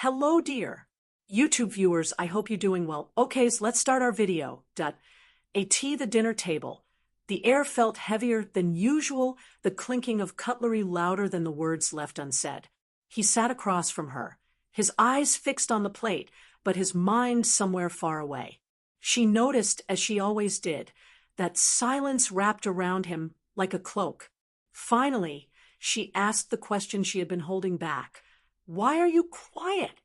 Hello, dear YouTube viewers. I hope you're doing well. Okay, so let's start our video. The dinner table. The air felt heavier than usual, the clinking of cutlery louder than the words left unsaid. He sat across from her, his eyes fixed on the plate, but his mind somewhere far away. She noticed, as she always did, that silence wrapped around him like a cloak. Finally, she asked the question she had been holding back. "Why are you quiet?"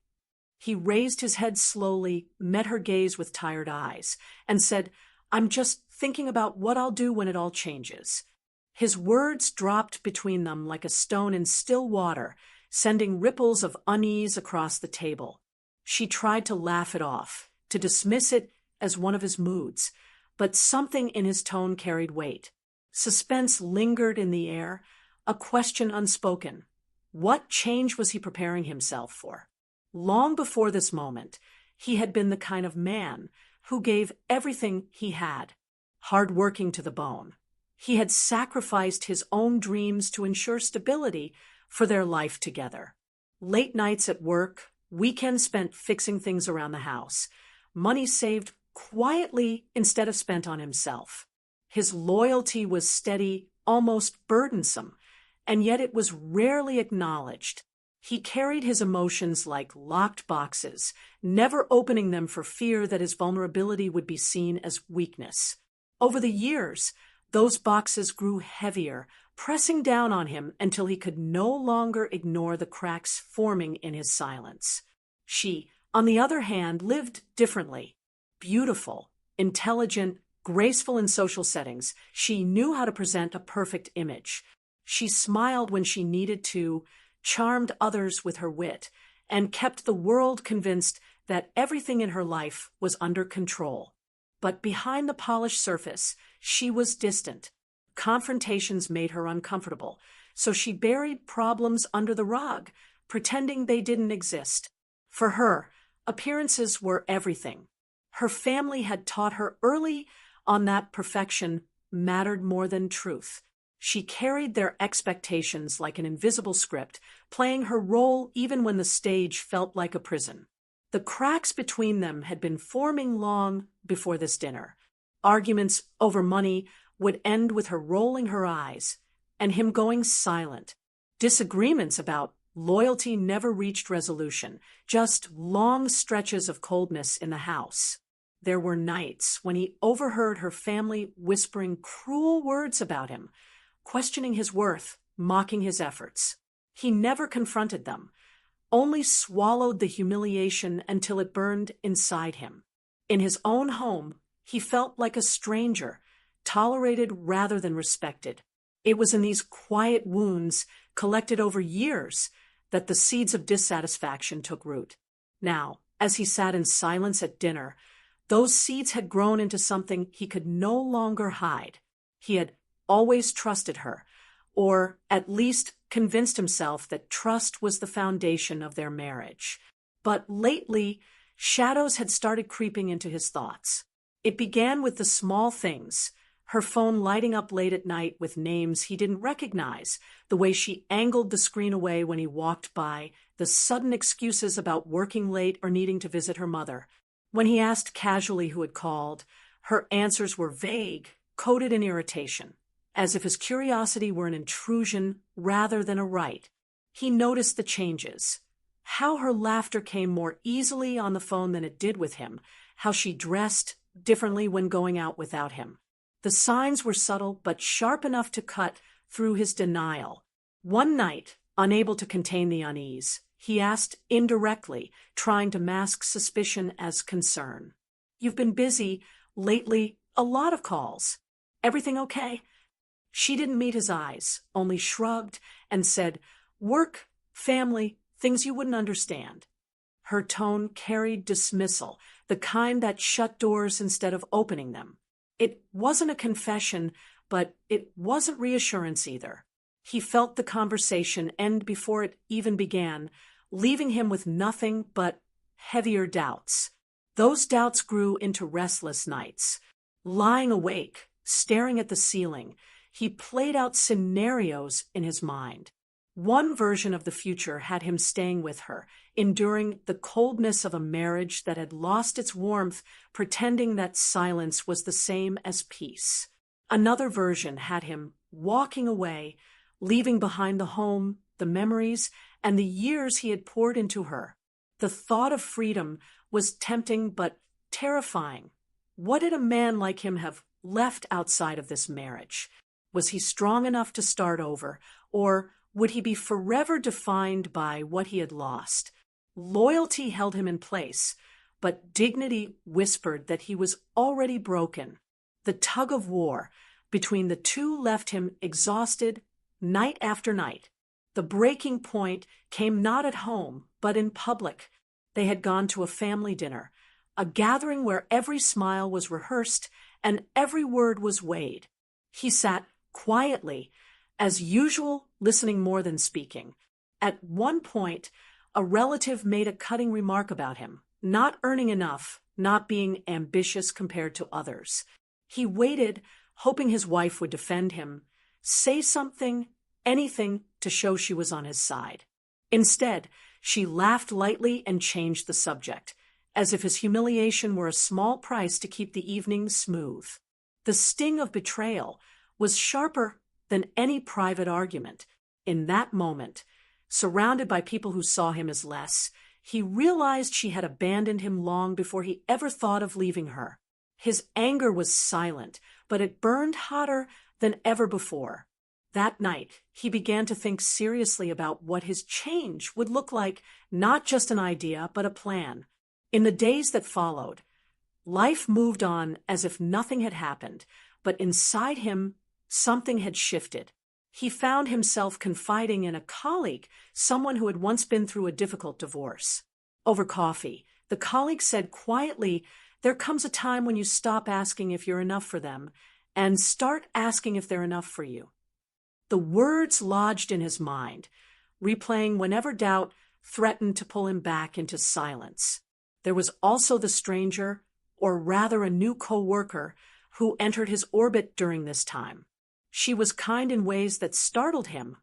He raised his head slowly, met her gaze with tired eyes, and said, "I'm just thinking about what I'll do when it all changes." His words dropped between them like a stone in still water, sending ripples of unease across the table. She tried to laugh it off, to dismiss it as one of his moods, but something in his tone carried weight. Suspense lingered in the air, a question unspoken. What change was he preparing himself for? Long before this moment, he had been the kind of man who gave everything he had, hard-working to the bone. He had sacrificed his own dreams to ensure stability for their life together. Late nights at work, weekends spent fixing things around the house, money saved quietly instead of spent on himself. His loyalty was steady, almost burdensome, and yet it was rarely acknowledged. He carried his emotions like locked boxes, never opening them for fear that his vulnerability would be seen as weakness. Over the years, those boxes grew heavier, pressing down on him until he could no longer ignore the cracks forming in his silence. She, on the other hand, lived differently. Beautiful, intelligent, graceful in social settings, she knew how to present a perfect image. She smiled when she needed to, charmed others with her wit, and kept the world convinced that everything in her life was under control. But behind the polished surface, she was distant. Confrontations made her uncomfortable, so she buried problems under the rug, pretending they didn't exist. For her, appearances were everything. Her family had taught her early on that perfection mattered more than truth. She carried their expectations like an invisible script, playing her role even when the stage felt like a prison. The cracks between them had been forming long before this dinner. Arguments over money would end with her rolling her eyes and him going silent. Disagreements about loyalty never reached resolution, just long stretches of coldness in the house. There were nights when he overheard her family whispering cruel words about him, questioning his worth, mocking his efforts. He never confronted them, only swallowed the humiliation until it burned inside him. In his own home, he felt like a stranger, tolerated rather than respected. It was in these quiet wounds, collected over years, that the seeds of dissatisfaction took root. Now, as he sat in silence at dinner, those seeds had grown into something he could no longer hide. He had always trusted her, or at least convinced himself that trust was the foundation of their marriage. But lately, shadows had started creeping into his thoughts. It began with the small things, her phone lighting up late at night with names he didn't recognize, the way she angled the screen away when he walked by, the sudden excuses about working late or needing to visit her mother. When he asked casually who had called, her answers were vague, coated in irritation, as if his curiosity were an intrusion rather than a right. He noticed the changes, how her laughter came more easily on the phone than it did with him, how she dressed differently when going out without him. The signs were subtle but sharp enough to cut through his denial. One night, unable to contain the unease, he asked indirectly, trying to mask suspicion as concern. "You've been busy lately, a lot of calls. Everything okay?" She didn't meet his eyes, only shrugged and said, "Work, family, things you wouldn't understand." Her tone carried dismissal, the kind that shut doors instead of opening them. It wasn't a confession, but it wasn't reassurance either. He felt the conversation end before it even began, leaving him with nothing but heavier doubts. Those doubts grew into restless nights. Lying awake, staring at the ceiling, he played out scenarios in his mind. One version of the future had him staying with her, enduring the coldness of a marriage that had lost its warmth, pretending that silence was the same as peace. Another version had him walking away, leaving behind the home, the memories, and the years he had poured into her. The thought of freedom was tempting but terrifying. What did a man like him have left outside of this marriage? Was he strong enough to start over, or would he be forever defined by what he had lost? Loyalty held him in place, but dignity whispered that he was already broken. The tug of war between the two left him exhausted night after night. The breaking point came not at home, but in public. They had gone to a family dinner, a gathering where every smile was rehearsed and every word was weighed. He sat quietly, as usual, listening more than speaking. At one point, a relative made a cutting remark about him, not earning enough, not being ambitious compared to others. He waited, hoping his wife would defend him, say something, anything to show she was on his side. Instead, she laughed lightly and changed the subject, as if his humiliation were a small price to keep the evening smooth. The sting of betrayal was sharper than any private argument. In that moment, surrounded by people who saw him as less, he realized she had abandoned him long before he ever thought of leaving her. His anger was silent, but it burned hotter than ever before. That night, he began to think seriously about what his change would look like, not just an idea, but a plan. In the days that followed, life moved on as if nothing had happened, but inside him, something had shifted. He found himself confiding in a colleague, someone who had once been through a difficult divorce. Over coffee, the colleague said quietly, "There comes a time when you stop asking if you're enough for them and start asking if they're enough for you." The words lodged in his mind, replaying whenever doubt threatened to pull him back into silence. There was also the stranger, or rather a new co-worker, who entered his orbit during this time. She was kind in ways that startled him,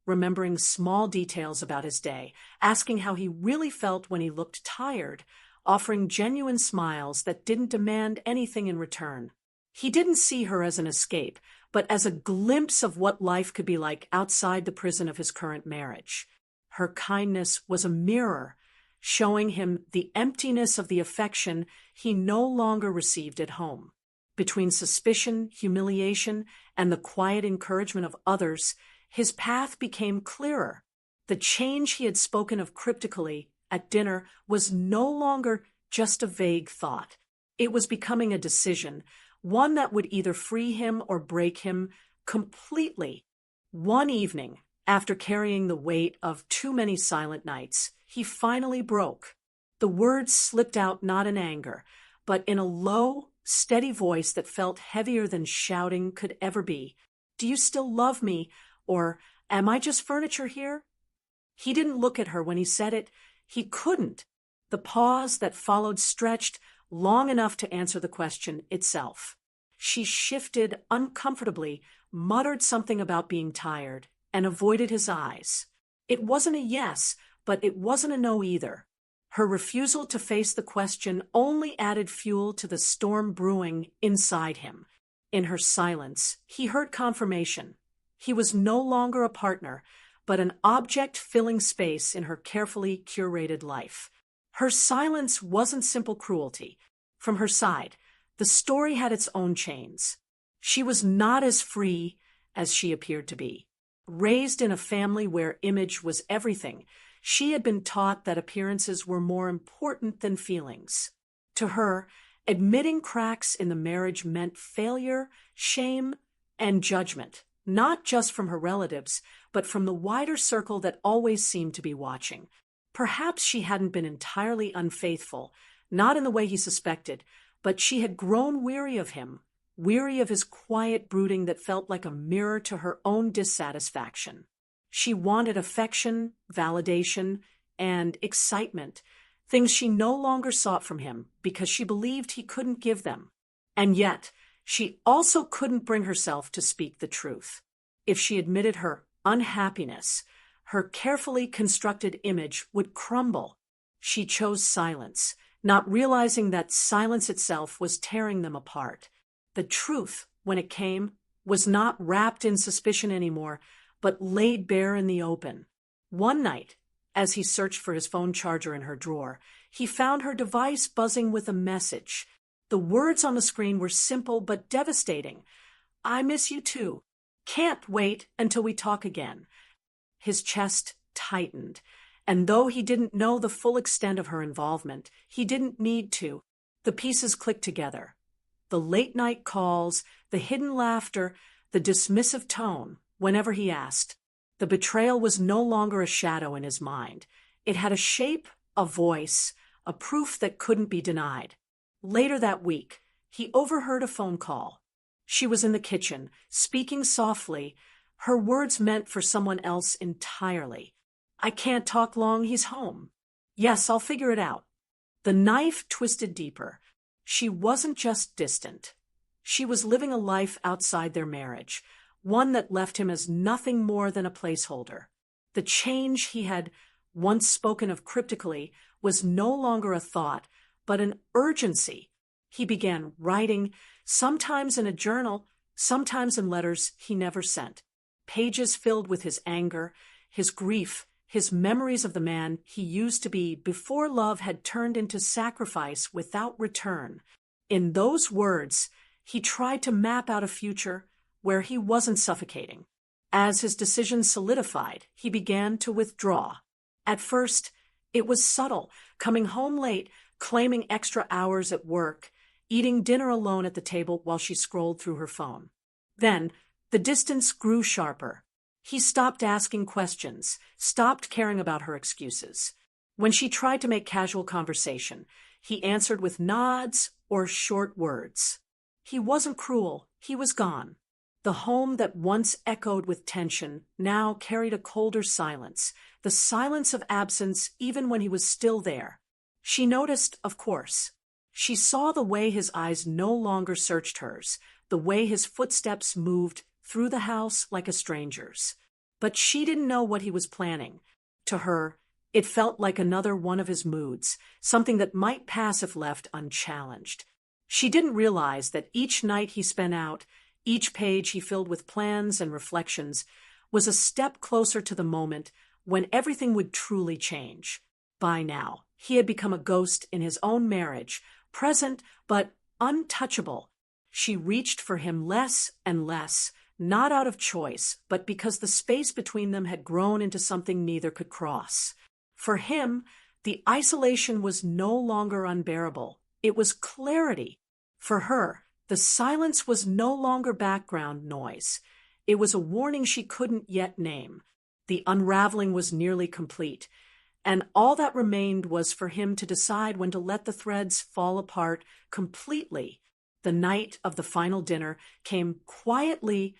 remembering small details about his day, asking how he really felt when he looked tired, offering genuine smiles that didn't demand anything in return. He didn't see her as an escape, but as a glimpse of what life could be like outside the prison of his current marriage. Her kindness was a mirror, showing him the emptiness of the affection he no longer received at home. Between suspicion, humiliation, and the quiet encouragement of others, his path became clearer. The change he had spoken of cryptically at dinner was no longer just a vague thought. It was becoming a decision, one that would either free him or break him completely. One evening, after carrying the weight of too many silent nights, he finally broke. The words slipped out not in anger, but in a low, steady voice that felt heavier than shouting could ever be. "Do you still love me? Or am I just furniture here?" He didn't look at her when he said it. He couldn't. The pause that followed stretched long enough to answer the question itself. She shifted uncomfortably, muttered something about being tired, and avoided his eyes. It wasn't a yes, but it wasn't a no either. Her refusal to face the question only added fuel to the storm brewing inside him. In her silence, he heard confirmation. He was no longer a partner, but an object filling space in her carefully curated life. Her silence wasn't simple cruelty. From her side, the story had its own chains. She was not as free as she appeared to be. Raised in a family where image was everything, she had been taught that appearances were more important than feelings. To her, admitting cracks in the marriage meant failure, shame, and judgment, not just from her relatives, but from the wider circle that always seemed to be watching. Perhaps she hadn't been entirely unfaithful, not in the way he suspected, but she had grown weary of him, weary of his quiet brooding that felt like a mirror to her own dissatisfaction. She wanted affection, validation, and excitement, things she no longer sought from him because she believed he couldn't give them. And yet, she also couldn't bring herself to speak the truth. If she admitted her unhappiness, her carefully constructed image would crumble. She chose silence, not realizing that silence itself was tearing them apart. The truth, when it came, was not wrapped in suspicion anymore, but laid bare in the open. One night, as he searched for his phone charger in her drawer, he found her device buzzing with a message. The words on the screen were simple but devastating. "I miss you too. Can't wait until we talk again." His chest tightened, and though he didn't know the full extent of her involvement, he didn't need to. The pieces clicked together. The late-night calls, the hidden laughter, the dismissive tone whenever he asked. The betrayal was no longer a shadow in his mind. It had a shape, a voice, a proof that couldn't be denied. Later that week, he overheard a phone call. She was in the kitchen, speaking softly. Her words meant for someone else entirely. "I can't talk long, he's home." "Yes, I'll figure it out." The knife twisted deeper. She wasn't just distant. She was living a life outside their marriage, one that left him as nothing more than a placeholder. The change he had once spoken of cryptically was no longer a thought, but an urgency. He began writing, sometimes in a journal, sometimes in letters he never sent. Pages filled with his anger, his grief, his memories of the man he used to be before love had turned into sacrifice without return. In those words, he tried to map out a future where he wasn't suffocating. As his decision solidified, he began to withdraw. At first, it was subtle, coming home late, claiming extra hours at work, eating dinner alone at the table while she scrolled through her phone. Then, the distance grew sharper. He stopped asking questions, stopped caring about her excuses. When she tried to make casual conversation, he answered with nods or short words. He wasn't cruel, he was gone. The home that once echoed with tension now carried a colder silence, the silence of absence even when he was still there. She noticed, of course. She saw the way his eyes no longer searched hers, the way his footsteps moved through the house like a stranger's. But she didn't know what he was planning. To her, it felt like another one of his moods, something that might pass if left unchallenged. She didn't realize that each night he spent out, each page he filled with plans and reflections, was a step closer to the moment when everything would truly change. By now, he had become a ghost in his own marriage, present but untouchable. She reached for him less and less, not out of choice, but because the space between them had grown into something neither could cross. For him, the isolation was no longer unbearable. It was clarity. For her, the silence was no longer background noise. It was a warning she couldn't yet name. The unraveling was nearly complete, and all that remained was for him to decide when to let the threads fall apart completely. The night of the final dinner came quietly,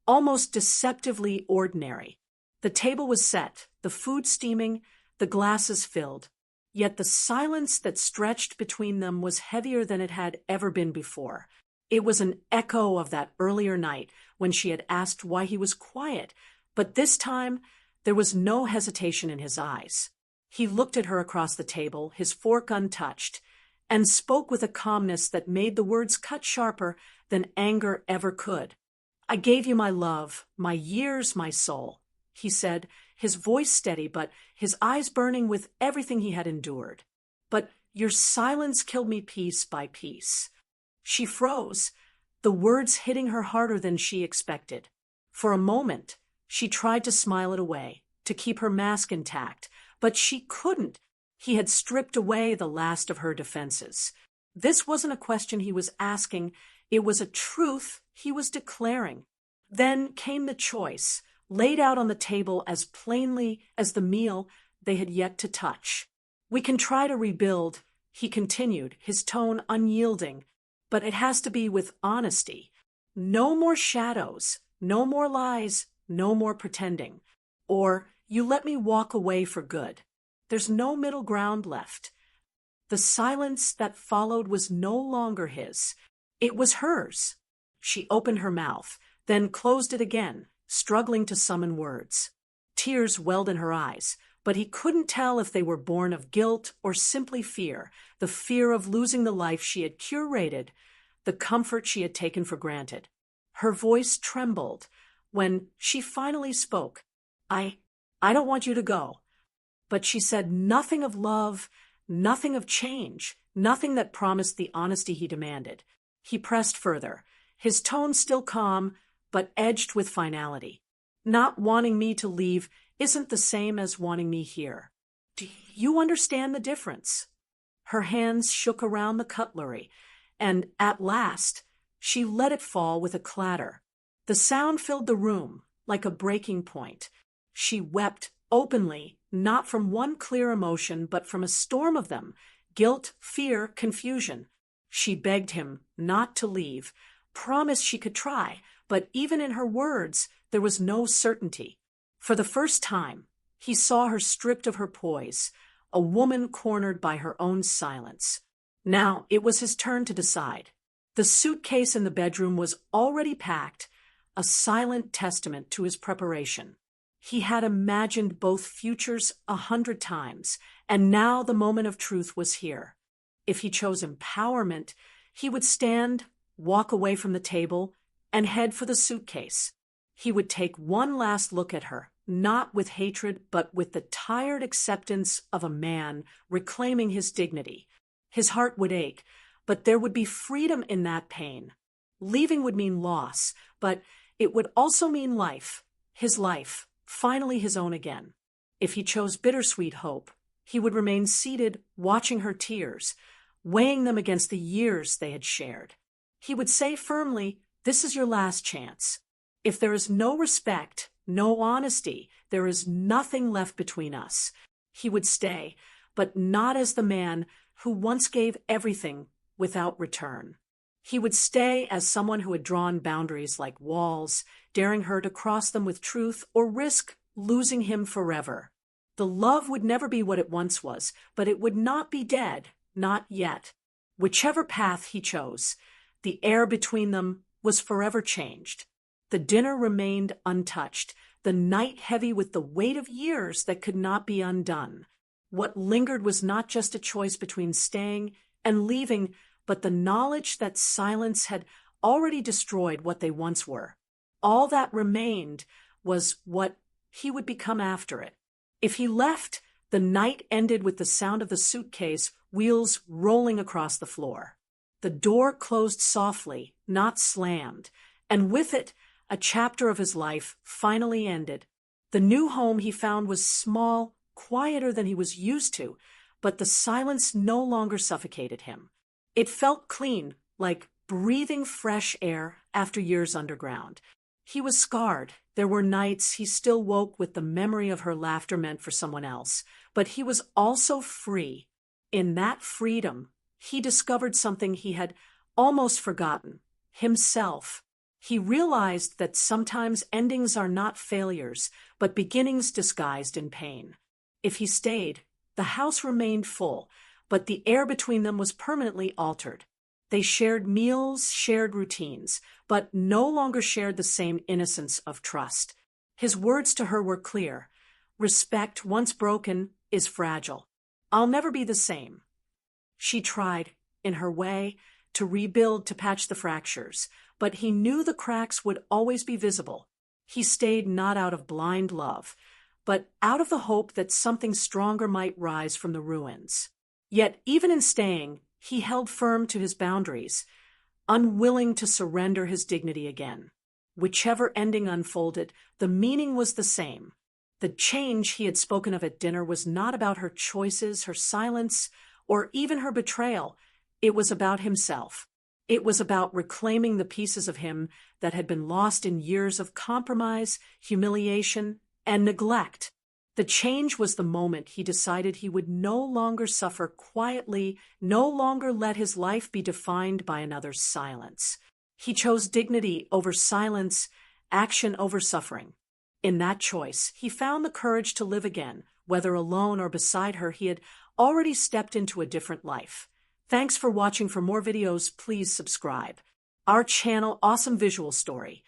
almost deceptively ordinary. The table was set, the food steaming, the glasses filled. Yet the silence that stretched between them was heavier than it had ever been before. It was an echo of that earlier night when she had asked why he was quiet, but this time there was no hesitation in his eyes. He looked at her across the table, his fork untouched, and spoke with a calmness that made the words cut sharper than anger ever could. "I gave you my love, my years, my soul," he said, his voice steady but his eyes burning with everything he had endured. "But your silence killed me piece by piece." She froze, the words hitting her harder than she expected. For a moment, she tried to smile it away, to keep her mask intact, but she couldn't. He had stripped away the last of her defenses. This wasn't a question he was asking, it was a truth he was declaring. Then came the choice, laid out on the table as plainly as the meal they had yet to touch. "We can try to rebuild," he continued, his tone unyielding, "but it has to be with honesty. No more shadows, no more lies, no more pretending. Or you let me walk away for good. There's no middle ground left." The silence that followed was no longer his. It was hers. She opened her mouth, then closed it again, struggling to summon words. Tears welled in her eyes, but he couldn't tell if they were born of guilt or simply fear, the fear of losing the life she had curated, the comfort she had taken for granted. Her voice trembled when she finally spoke. I don't want you to go. But she said nothing of love, nothing of change, nothing that promised the honesty he demanded. He pressed further, his tone still calm, but edged with finality. Not wanting me to leave isn't the same as wanting me here. Do you understand the difference? Her hands shook around the cutlery, and at last, she let it fall with a clatter. The sound filled the room like a breaking point. She wept openly, not from one clear emotion, but from a storm of them: guilt, fear, confusion. She begged him not to leave, promised she could try, but even in her words, there was no certainty. For the first time, he saw her stripped of her poise, a woman cornered by her own silence. Now it was his turn to decide. The suitcase in the bedroom was already packed, a silent testament to his preparation. He had imagined both futures 100 times, and now the moment of truth was here. If he chose empowerment, he would stand, walk away from the table, and head for the suitcase. He would take one last look at her, not with hatred, but with the tired acceptance of a man reclaiming his dignity. His heart would ache, but there would be freedom in that pain. Leaving would mean loss, but it would also mean life, his life, finally his own again. If he chose bittersweet hope, he would remain seated, watching her tears, weighing them against the years they had shared. He would say firmly, "This is your last chance." If there is no respect, no honesty, there is nothing left between us. He would stay, but not as the man who once gave everything without return. He would stay as someone who had drawn boundaries like walls, daring her to cross them with truth or risk losing him forever. The love would never be what it once was, but it would not be dead, not yet. Whichever path he chose, the air between them was forever changed. The dinner remained untouched, the night heavy with the weight of years that could not be undone. What lingered was not just a choice between staying and leaving, but the knowledge that silence had already destroyed what they once were. All that remained was what he would become after it. If he left, the night ended with the sound of the suitcase, wheels rolling across the floor. The door closed softly, not slammed, and with it, a chapter of his life finally ended. The new home he found was small, quieter than he was used to, but the silence no longer suffocated him. It felt clean, like breathing fresh air after years underground. He was scarred. There were nights he still woke with the memory of her laughter meant for someone else, but he was also free. In that freedom, he discovered something he had almost forgotten: himself. He realized that sometimes endings are not failures, but beginnings disguised in pain. If he stayed, the house remained full, but the air between them was permanently altered. They shared meals, shared routines, but no longer shared the same innocence of trust. His words to her were clear: respect, once broken, is fragile. I'll never be the same. She tried, in her way, to rebuild, to patch the fractures, but he knew the cracks would always be visible. He stayed not out of blind love, but out of the hope that something stronger might rise from the ruins. Yet even in staying, he held firm to his boundaries, unwilling to surrender his dignity again. Whichever ending unfolded, the meaning was the same. The change he had spoken of at dinner was not about her choices, her silence, or even her betrayal. It was about himself. It was about reclaiming the pieces of him that had been lost in years of compromise, humiliation, and neglect. The change was the moment he decided he would no longer suffer quietly, no longer let his life be defined by another's silence. He chose dignity over silence, action over suffering. In that choice, he found the courage to live again. Whether alone or beside her, he had already stepped into a different life. Thanks for watching. For more videos, please subscribe. Our channel, Awesome Visual Story.